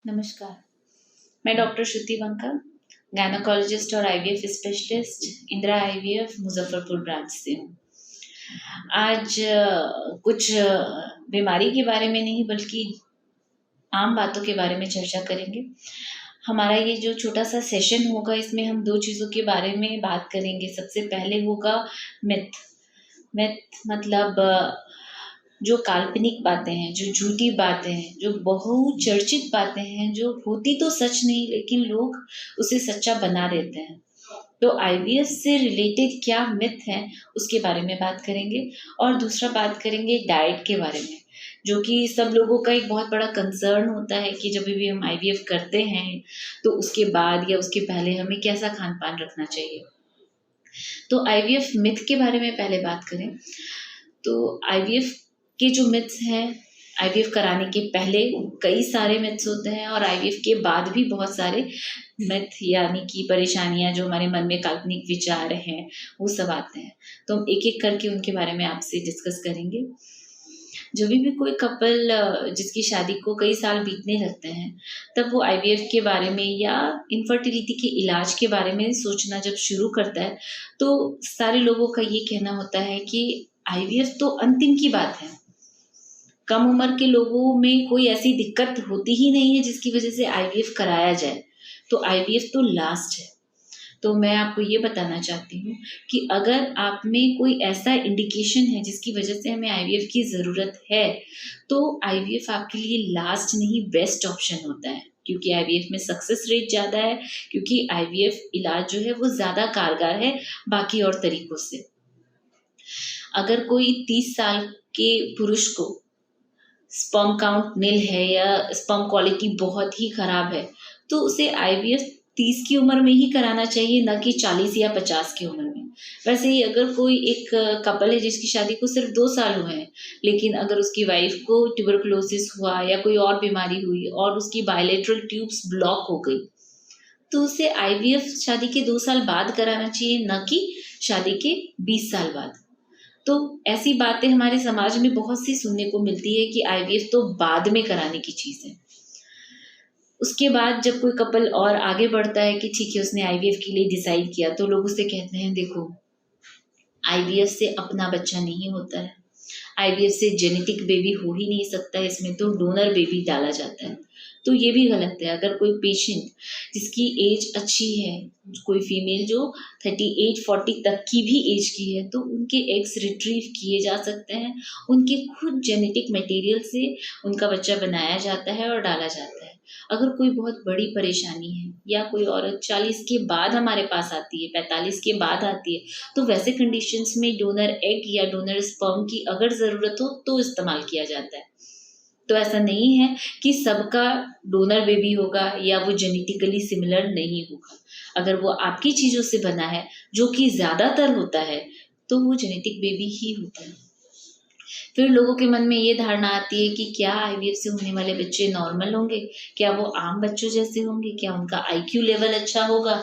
नमस्कार। मैं डॉक्टर श्रुति बंका, गायनोकोलॉजिस्ट और IVF specialist, Indira IVF Muzaffarpur branch से हूँ। आज कुछ बीमारी के बारे में नहीं बल्कि आम बातों के बारे में चर्चा करेंगे। हमारा ये जो छोटा सा सेशन होगा, इसमें हम 2 चीज़ों के बारे में बात करेंगे। सबसे पहले होगा मिथ। मिथ मतलब जो काल्पनिक बातें हैं, जो झूठी बातें हैं, जो बहुचर्चित बातें हैं, जो होती तो सच नहीं लेकिन लोग उसे सच्चा बना देते हैं। तो आईवीएफ से रिलेटेड क्या मिथ है उसके बारे में बात करेंगे। और दूसरा बात करेंगे डाइट के बारे में, जो कि सब लोगों का एक बहुत बड़ा कंसर्न होता है कि जब भी हम आईवीएफ करते हैं तो उसके बाद या उसके पहले हमें कैसा खान पान रखना चाहिए। तो आईवीएफ मिथ के बारे में पहले बात करें तो आईवीएफ के जो मिथ्स हैं, आईवीएफ कराने के पहले कई सारे मिथ्स होते हैं और आईवीएफ के बाद भी बहुत सारे मिथ यानी कि परेशानियां जो हमारे मन में काल्पनिक विचार हैं वो सब आते हैं। तो हम एक एक करके उनके बारे में आपसे डिस्कस करेंगे। जब भी कोई कपल जिसकी शादी को कई साल बीतने लगते हैं तब वो आईवीएफ के बारे में या इनफर्टिलिटी के इलाज के बारे में सोचना जब शुरू करता है तो सारे लोगों का ये कहना होता है कि आईवीएफ तो अंतिम की बात है। कम उम्र के लोगों में कोई ऐसी दिक्कत होती ही नहीं है जिसकी वजह से आईवीएफ कराया जाए, तो आईवीएफ तो लास्ट है। तो मैं आपको ये बताना चाहती हूँ कि अगर आप में कोई ऐसा इंडिकेशन है जिसकी वजह से हमें आईवीएफ की ज़रूरत है तो आईवीएफ आपके लिए लास्ट नहीं बेस्ट ऑप्शन होता है, क्योंकि आईवीएफ में सक्सेस रेट ज़्यादा है, क्योंकि आईवीएफ इलाज जो है वो ज़्यादा कारगर है बाकी और तरीक़ों से। अगर कोई 30 साल के पुरुष को स्पर्म काउंट निल है या स्पर्म क्वालिटी बहुत ही ख़राब है तो उसे आईवीएफ 30 की उम्र में ही कराना चाहिए, ना कि 40 या 50 की उम्र में। वैसे ही अगर कोई एक कपल है जिसकी शादी को सिर्फ 2 साल हुए हैं लेकिन अगर उसकी वाइफ को ट्यूबरकुलोसिस हुआ या कोई और बीमारी हुई और उसकी बायलेटरल ट्यूब्स ब्लॉक हो गई तो उसे आईवीएफ शादी के 2 साल बाद कराना चाहिए, ना कि शादी के 20 साल बाद। तो ऐसी बातें हमारे समाज में बहुत सी सुनने को मिलती है कि आईवीएफ तो बाद में कराने की चीज़ है। उसके बाद जब कोई कपल और आगे बढ़ता है कि ठीक है उसने आईवीएफ के लिए डिसाइड किया तो लोग उससे कहते हैं देखो आईवीएफ से अपना बच्चा नहीं होता है, आईवीएफ से जेनेटिक बेबी हो ही नहीं सकता है, इसमें तो डोनर बेबी डाला जाता है। तो ये भी गलत है। अगर कोई पेशेंट जिसकी एज अच्छी है, कोई फीमेल जो 38-40 तक की भी एज की है तो उनके एग्स रिट्रीव किए जा सकते हैं, उनके खुद जेनेटिक मटेरियल से उनका बच्चा बनाया जाता है और डाला जाता है। अगर कोई बहुत बड़ी परेशानी है या कोई औरत 40 के बाद हमारे पास आती है, 45 के बाद आती है तो वैसे कंडीशंस में डोनर एग या डोनर स्पर्म की अगर ज़रूरत हो तो इस्तेमाल किया जाता है। तो ऐसा नहीं है कि सबका डोनर बेबी होगा या वो जेनेटिकली सिमिलर नहीं होगा। अगर वो आपकी चीज़ों से बना है जो कि ज़्यादातर होता है तो वो जेनेटिक बेबी ही होता है। फिर लोगों के मन में ये धारणा आती है कि क्या आईवीएफ से होने वाले बच्चे नॉर्मल होंगे, क्या वो आम बच्चों जैसे होंगे, क्या उनका आईक्यू लेवल अच्छा होगा,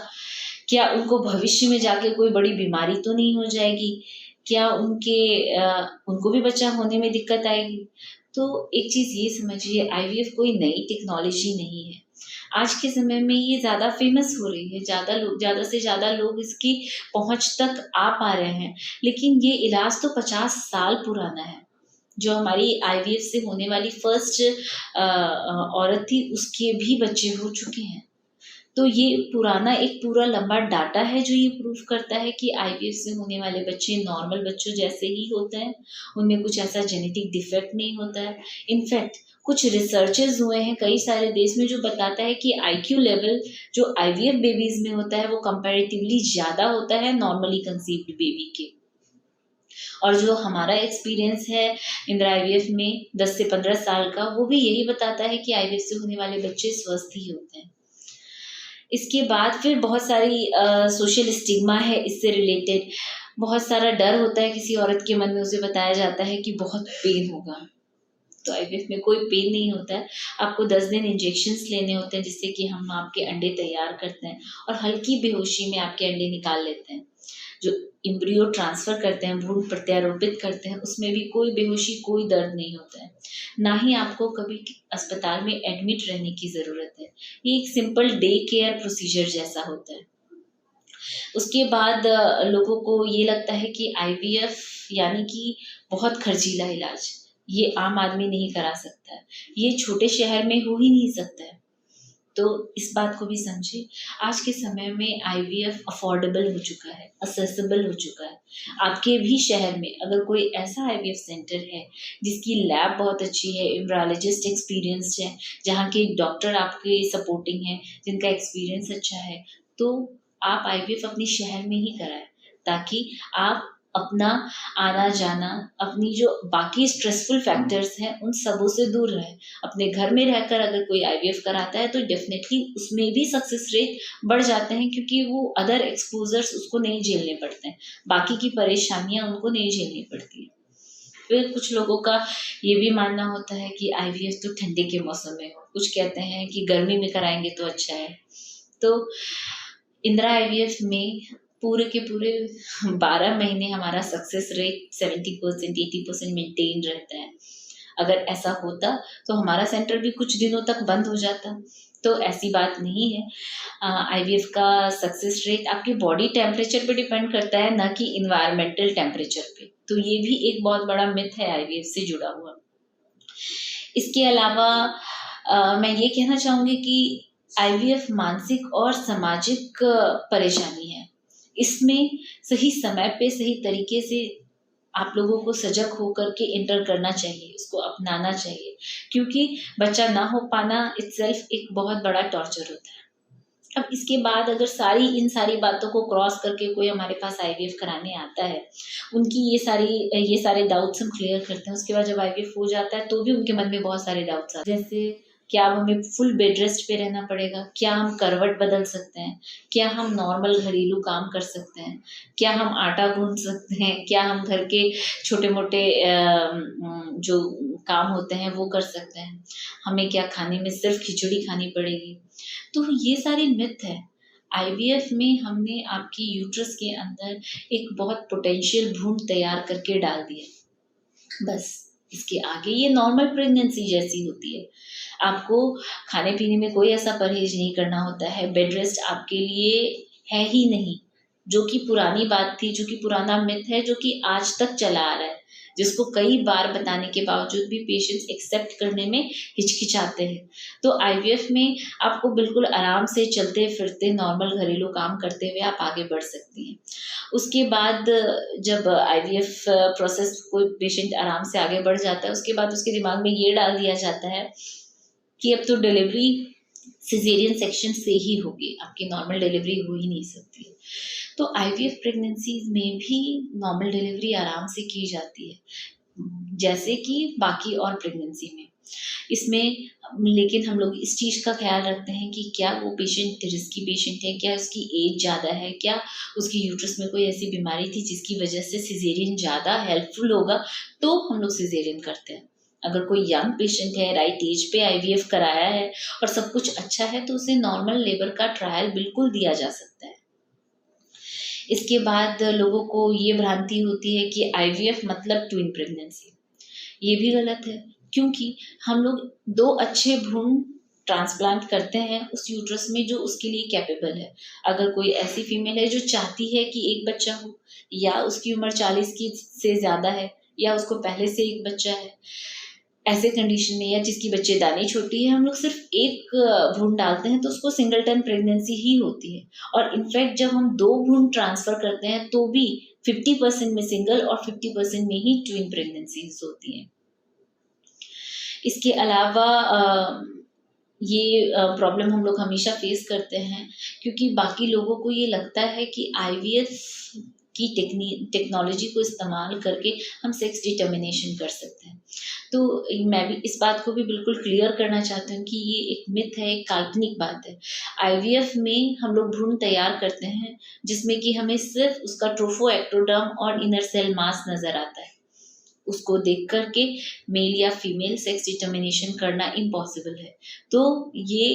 क्या उनको भविष्य में जाके कोई बड़ी बीमारी तो नहीं हो जाएगी, क्या उनको भी बच्चा होने में दिक्कत आएगी। तो एक चीज़ ये समझिए, आईवीएफ कोई नई टेक्नोलॉजी नहीं है। आज के समय में ये ज़्यादा फेमस हो रही है, ज़्यादा से ज़्यादा लोग इसकी पहुँच तक आ पा रहे हैं, लेकिन ये इलाज तो 50 साल पुराना है। जो हमारी आईवीएफ से होने वाली फर्स्ट औरत थी उसके भी बच्चे हो चुके हैं। तो ये पुराना एक पूरा लंबा डाटा है जो ये प्रूव करता है कि आईवीएफ से होने वाले बच्चे नॉर्मल बच्चों जैसे ही होते हैं, उनमें कुछ ऐसा जेनेटिक डिफेक्ट नहीं होता है। इनफैक्ट कुछ रिसर्चेस हुए हैं कई सारे देश में जो बताता है कि आईक्यू लेवल जो आईवीएफ बेबीज में होता है वो कंपैरेटिवली ज़्यादा होता है नॉर्मली कंसीव्ड बेबी के। और जो हमारा एक्सपीरियंस है इंदिरा आईवीएफ में 10 से 15 साल का, वो भी यही बताता है कि आईवीएफ से होने वाले बच्चे स्वस्थ ही होते हैं। इसके बाद फिर बहुत सारी सोशल स्टिग्मा है इससे रिलेटेड। बहुत सारा डर होता है किसी औरत के मन में, उसे बताया जाता है कि बहुत पेन होगा। तो आईवीएफ में कोई पेन नहीं होता है। आपको 10 दिन इंजेक्शंस लेने होते हैं जिससे कि हम आपके अंडे तैयार करते हैं और हल्की बेहोशी में आपके अंडे निकाल लेते हैं। जो एम्ब्रियो ट्रांसफ़र करते हैं, भ्रूण प्रत्यारोपित करते हैं, उसमें भी कोई बेहोशी, कोई दर्द नहीं होता है। ना ही आपको कभी अस्पताल में एडमिट रहने की ज़रूरत है। ये एक सिंपल डे केयर प्रोसीजर जैसा होता है। उसके बाद लोगों को ये लगता है कि आईवीएफ यानी कि बहुत खर्चीला इलाज, ये आम आदमी नहीं करा सकता है, ये छोटे शहर में हो ही नहीं सकता है। तो इस बात को भी समझिए, आज के समय में आईवीएफ अफोर्डेबल हो चुका है, एक्सेसिबल हो चुका है। आपके भी शहर में अगर कोई ऐसा आईवीएफ सेंटर है जिसकी लैब बहुत अच्छी है, एम्ब्रियोलॉजिस्ट एक्सपीरियंस्ड है, जहाँ के डॉक्टर आपके सपोर्टिंग हैं, जिनका एक्सपीरियंस अच्छा है, तो आप आईवीएफ अपने शहर में ही कराएँ, ताकि आप अपना आना-जाना, अपनी जो बाकी स्ट्रेसफुल फैक्टर्स हैं, उन सबों से दूर रहें। अपने घर में रहकर अगर कोई आईवीएफ कराता है तो डेफ़िनेटली उसमें भी सक्सेस रेट बढ़ जाते हैं, क्योंकि वो अदर एक्सपोज़र्स उसको नहीं झेलने पड़ते हैं। बाकी की परेशानियाँ उनको नहीं झेलनी पड़ती हैं। फिर कुछ लोगों का ये भी मानना होता है कि आईवीएफ तो ठंडी के मौसम में हो, कुछ कहते हैं कि गर्मी में कराएँगे तो अच्छा है। तो इंदिरा आईवीएफ में पूरे के पूरे 12 महीने हमारा सक्सेस रेट 70% 80% मेंटेन रहता है। अगर ऐसा होता तो हमारा सेंटर भी कुछ दिनों तक बंद हो जाता, तो ऐसी बात नहीं है। आईवीएफ का सक्सेस रेट आपके बॉडी टेम्परेचर पे डिपेंड करता है, ना कि एनवायरमेंटल टेम्परेचर पे। तो ये भी एक बहुत बड़ा मिथ है आईवीएफ से जुड़ा हुआ। इसके अलावा मैं ये कहना चाहूँगी कि आईवीएफ मानसिक और सामाजिक परेशानी है। इसमें सही समय पे सही तरीके से आप लोगों को सजग होकर के एंटर करना चाहिए, उसको अपनाना चाहिए, क्योंकि बच्चा ना हो पाना इटसेल्फ एक बहुत बड़ा टॉर्चर होता है। अब इसके बाद अगर इन सारी बातों को क्रॉस करके कोई हमारे पास आईवीएफ कराने आता है, उनकी ये सारे डाउट्स हम क्लियर करते हैं। उसके बाद जब आईवीएफ हो जाता है तो भी उनके मन में बहुत सारे डाउट्स आते हैं, जैसे क्या अब हमें फुल बेड रेस्ट पे रहना पड़ेगा? क्या हम करवट बदल सकते हैं? क्या हम नॉर्मल घरेलू काम कर सकते हैं? क्या हम आटा गूँथ सकते हैं? क्या हम घर के छोटे-मोटे जो काम होते हैं वो कर सकते हैं? हमें क्या खाने में सिर्फ़ खिचड़ी खानी पड़ेगी? तो ये सारे मिथ है। आईवीएफ में हमने आपकी यूट्रस के अंदर एक बहुत पोटेंशियल भ्रूण तैयार करके डाल दिया, बस। इसके आगे ये नॉर्मल प्रेगनेंसी जैसी होती है। आपको खाने-पीने में कोई ऐसा परहेज़ नहीं करना होता है, बेड रेस्ट आपके लिए है ही नहीं, जो कि पुरानी बात थी, जो कि पुराना मिथ है, जो कि आज तक चला आ रहा है, जिसको कई बार बताने के बावजूद भी पेशेंट्स एक्सेप्ट करने में हिचकिचाते हैं। तो आईवीएफ में आपको बिल्कुल आराम से चलते-फिरते नॉर्मल घरेलू काम करते हुए आप आगे बढ़ सकती हैं। उसके बाद जब आईवीएफ प्रोसेस कोई पेशेंट आराम से आगे बढ़ जाता है, उसके बाद उसके दिमाग में ये डाल दिया जाता है कि अब तो डिलीवरी सिज़ेरियन सेक्शन से ही होगी, आपकी नॉर्मल डिलीवरी हो ही नहीं सकती है। तो आईवीएफ प्रेगनेंसीज़ में भी नॉर्मल डिलीवरी आराम से की जाती है, जैसे कि बाकी और प्रेगनेंसी में। इसमें लेकिन हम लोग इस चीज़ का ख़्याल रखते हैं कि क्या वो पेशेंट रिस्की पेशेंट है, क्या उसकी एज ज़्यादा है, क्या उसकी यूट्रस में कोई ऐसी बीमारी थी जिसकी वजह से सिज़ेरियन ज़्यादा हेल्पफुल होगा, तो हम लोग सिज़ेरियन करते हैं। अगर कोई यंग पेशेंट है, राइट एज पे आईवीएफ कराया है और सब कुछ अच्छा है, तो उसे नॉर्मल लेबर का ट्रायल बिल्कुल दिया जा सकता है। इसके बाद लोगों को ये भ्रांति होती है कि आईवीएफ मतलब ट्विन प्रेगनेंसी। ये भी गलत है, क्योंकि हम लोग 2 अच्छे भ्रूण ट्रांसप्लांट करते हैं उस यूट्रस में जो उसके लिए कैपेबल है। अगर कोई ऐसी फीमेल है जो चाहती है कि एक बच्चा हो, या उसकी उम्र 40 की से ज़्यादा है, या उसको पहले से एक बच्चा है, ऐसे कंडीशन में, या जिसकी बच्चेदानी छोटी है, हम लोग सिर्फ एक भ्रूण डालते हैं तो उसको सिंगलटन प्रेगनेंसी ही होती है। और इनफैक्ट जब हम 2 भ्रूण ट्रांसफ़र करते हैं तो भी 50% में सिंगल और 50% में ही ट्विन प्रेगनेंसीज़ होती हैं। इसके अलावा ये प्रॉब्लम हम लोग हमेशा फेस करते हैं, क्योंकि बाकी लोगों को ये लगता है कि आईवीएफ की टेक्नोलॉजी को इस्तेमाल करके हम सेक्स डिटर्मिनेशन कर सकते हैं। तो मैं भी इस बात को भी बिल्कुल क्लियर करना चाहती हूँ कि ये एक मिथ है, एक काल्पनिक बात है। आईवीएफ में हम लोग भ्रूण तैयार करते हैं, जिसमें कि हमें सिर्फ़ उसका ट्रोफोएक्टोडर्म और इनर सेल मास नज़र आता है। उसको देख कर के मेल या फीमेल सेक्स डिटर्मिनेशन करना इम्पॉसिबल है। तो ये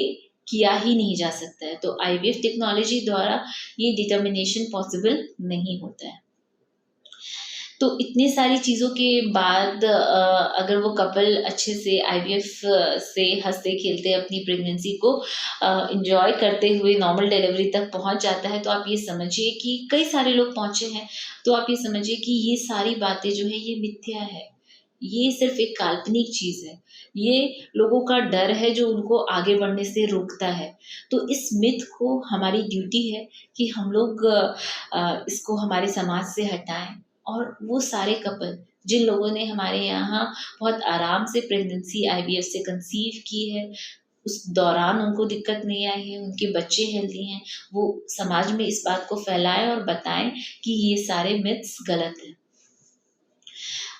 किया ही नहीं जा सकता है। तो आईवीएफ टेक्नोलॉजी द्वारा ये डिटर्मिनेशन पॉसिबल नहीं होता है। तो इतनी सारी चीज़ों के बाद अगर वो कपल अच्छे से आईवीएफ से हंसते खेलते अपनी प्रेगनेंसी को इंजॉय करते हुए नॉर्मल डिलीवरी तक पहुंच जाता है, तो आप ये समझिए कि कई सारे लोग पहुंचे हैं, तो आप ये समझिए कि ये सारी बातें जो है ये मिथ्या है, ये सिर्फ एक काल्पनिक चीज़ है, ये लोगों का डर है जो उनको आगे बढ़ने से रोकता है। तो इस मिथ को हमारी ड्यूटी है कि हम लोग इसको हमारे समाज से हटाएं, और वो सारे कपल जिन लोगों ने हमारे यहाँ बहुत आराम से प्रेगनेंसी आईवीएफ से कंसीव की है, उस दौरान उनको दिक्कत नहीं आई है, उनके बच्चे हेल्दी हैं, वो समाज में इस बात को फैलाएं और बताएं कि ये सारे मिथ्स गलत हैं।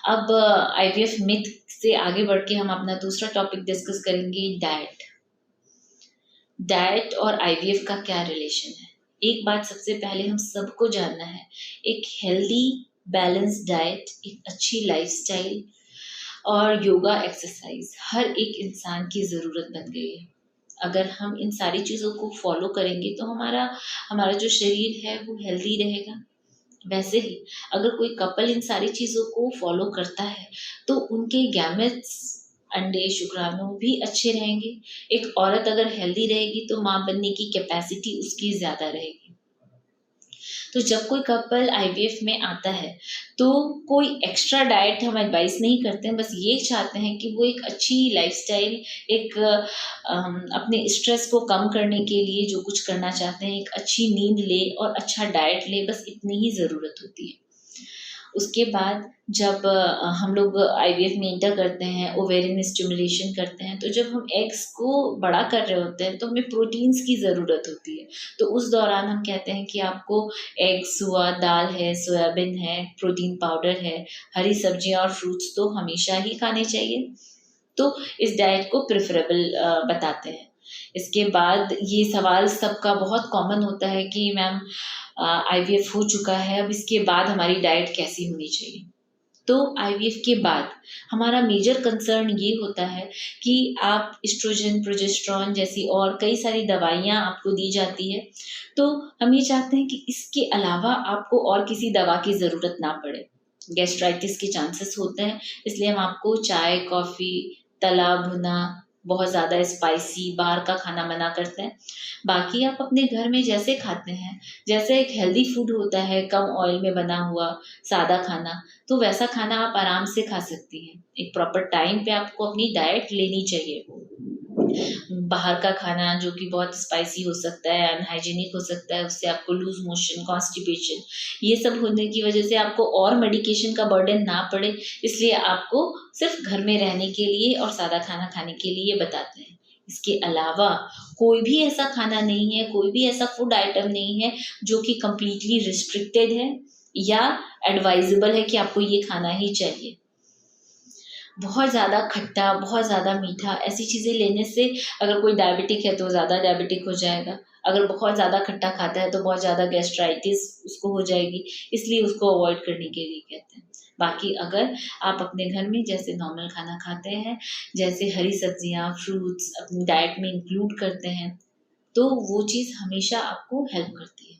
अब आईवीएफ मिथ से आगे बढ़ के हम अपना दूसरा टॉपिक डिस्कस करेंगे, डाइट। डाइट और आईवीएफ का क्या रिलेशन है? एक बात सबसे पहले हम सबको जानना है, एक हेल्दी बैलेंस डाइट, एक अच्छी लाइफस्टाइल और योगा एक्सरसाइज हर एक इंसान की ज़रूरत बन गई है। अगर हम इन सारी चीज़ों को फॉलो करेंगे तो हमारा हमारा जो शरीर है वो हेल्दी रहेगा। वैसे ही अगर कोई कपल इन सारी चीज़ों को फॉलो करता है तो उनके गैमेट्स, अंडे, शुक्राणु भी अच्छे रहेंगे। एक औरत अगर हेल्दी रहेगी तो माँ बनने की कैपेसिटी उसकी ज़्यादा रहेगी। तो जब कोई कपल आईवीएफ में आता है तो कोई एक्स्ट्रा डाइट हम एडवाइस नहीं करते हैं, बस ये चाहते हैं कि वो एक अच्छी लाइफस्टाइल, एक अपने स्ट्रेस को कम करने के लिए जो कुछ करना चाहते हैं, एक अच्छी नींद ले और अच्छा डाइट ले, बस इतनी ही ज़रूरत होती है। उसके बाद जब हम लोग आईवीएफ में इंटर करते हैं, ओवेरियन स्टिमुलेशन करते हैं, तो जब हम एग्स को बड़ा कर रहे होते हैं तो हमें प्रोटीन्स की ज़रूरत होती है। तो उस दौरान हम कहते हैं कि आपको एग्स हुआ, दाल है, सोयाबीन है, प्रोटीन पाउडर है, हरी सब्जियां और फ्रूट्स तो हमेशा ही खाने चाहिए। तो इस डाइट को प्रेफरेबल बताते हैं। इसके बाद ये सवाल सबका बहुत कॉमन होता है कि मैम आईवीएफ हो चुका है, अब इसके बाद हमारी डाइट कैसी होनी चाहिए? तो आईवीएफ के बाद हमारा मेजर कंसर्न ये होता है कि आप एस्ट्रोजन, प्रोजेस्टेरॉन जैसी और कई सारी दवाइयाँ आपको दी जाती है, तो हम ये चाहते हैं कि इसके अलावा आपको और किसी दवा की ज़रूरत ना पड़े। गैस्ट्राइटिस के चांसेस होते हैं, इसलिए हम आपको चाय, कॉफ़ी, तला भुना, बहुत ज़्यादा स्पाइसी बाहर का खाना मना करते हैं। बाकी आप अपने घर में जैसे खाते हैं, जैसे एक हेल्दी फूड होता है, कम ऑयल में बना हुआ सादा खाना, तो वैसा खाना आप आराम से खा सकती हैं। एक प्रॉपर टाइम पे आपको अपनी डाइट लेनी चाहिए। बाहर का खाना जो कि बहुत स्पाइसी हो सकता है, अनहाइजीनिक हो सकता है, उससे आपको लूज मोशन, कॉन्स्टिपेशन, ये सब होने की वजह से आपको और मेडिकेशन का बर्डन ना पड़े, इसलिए आपको सिर्फ घर में रहने के लिए और सादा खाना खाने के लिए बताते हैं। इसके अलावा कोई भी ऐसा खाना नहीं है, कोई भी ऐसा फूड आइटम नहीं है जो कि कंप्लीटली रिस्ट्रिक्टेड है या एडवाइजेबल है कि आपको ये खाना ही चाहिए। बहुत ज़्यादा खट्टा, बहुत ज़्यादा मीठा, ऐसी चीज़ें लेने से अगर कोई डायबिटिक है तो ज़्यादा डायबिटिक हो जाएगा। अगर बहुत ज़्यादा खट्टा खाता है तो बहुत ज़्यादा गैस्ट्राइटिस उसको हो जाएगी, इसलिए उसको अवॉइड करने के लिए कहते हैं। बाकी अगर आप अपने घर में जैसे नॉर्मल खाना खाते हैं, जैसे हरी सब्जियाँ, फ्रूट्स अपनी डाइट में इंक्लूड करते हैं, तो वो चीज़ हमेशा आपको हेल्प करती है।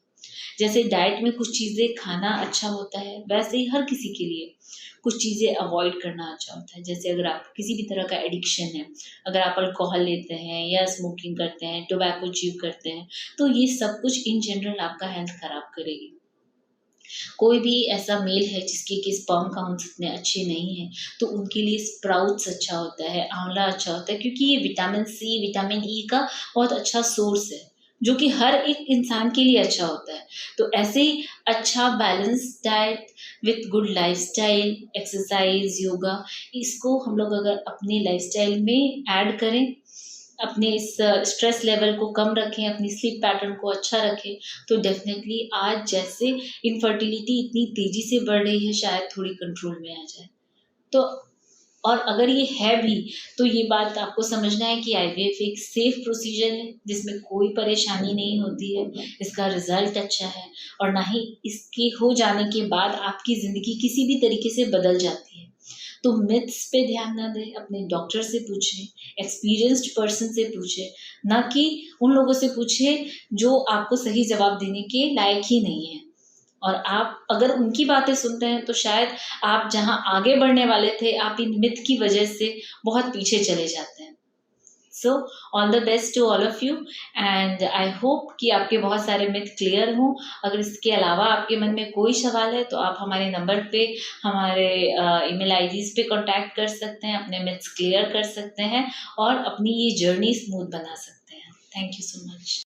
जैसे डाइट में कुछ चीज़ें खाना अच्छा होता है, वैसे ही हर किसी के लिए कुछ चीज़ें अवॉइड करना अच्छा होता है। जैसे अगर आप किसी भी तरह का एडिक्शन है, अगर आप अल्कोहल लेते हैं या स्मोकिंग करते हैं, टोबैको च्यू करते हैं, तो ये सब कुछ इन जनरल आपका हेल्थ खराब करेगी। कोई भी ऐसा मेल है जिसके कि स्पर्म काउंट्स इतने अच्छे नहीं हैं, तो उनके लिए स्प्राउट्स अच्छा होता है, आंवला अच्छा होता है, क्योंकि ये विटामिन सी, विटामिन ई का बहुत अच्छा सोर्स है, जो कि हर एक इंसान के लिए अच्छा होता है। तो ऐसे ही अच्छा balance diet with good lifestyle, exercise, yoga, इसको हम लोग अगर अपनी लाइफस्टाइल में ऐड करें, अपने इस स्ट्रेस लेवल को कम रखें, अपनी स्लीप पैटर्न को अच्छा रखें, तो डेफिनेटली आज जैसे इनफर्टिलिटी इतनी तेज़ी से बढ़ रही है, शायद थोड़ी कंट्रोल में आ जाए। तो और अगर ये है भी, तो ये बात आपको समझना है कि आईवीएफ एक सेफ प्रोसीजर है जिसमें कोई परेशानी नहीं होती है, इसका रिजल्ट अच्छा है और ना ही इसके हो जाने के बाद आपकी ज़िंदगी किसी भी तरीके से बदल जाती है। तो मिथ्स पे ध्यान ना दें, अपने डॉक्टर से पूछें, एक्सपीरियंस्ड पर्सन से पूछें, ना कि उन लोगों से पूछें जो आपको सही जवाब देने के लायक ही नहीं है। और आप अगर उनकी बातें सुनते हैं तो शायद आप जहाँ आगे बढ़ने वाले थे, आप इन मिथ की वजह से बहुत पीछे चले जाते हैं। So all the best to all of you, and I hope कि आपके बहुत सारे मिथ क्लियर हों। अगर इसके अलावा आपके मन में कोई सवाल है तो आप हमारे नंबर पे, हमारे ईमेल आईडीज पे कांटेक्ट कर सकते हैं, अपने मिथ्स क्लियर कर सकते हैं और अपनी ये जर्नी स्मूथ बना सकते हैं। Thank you so much.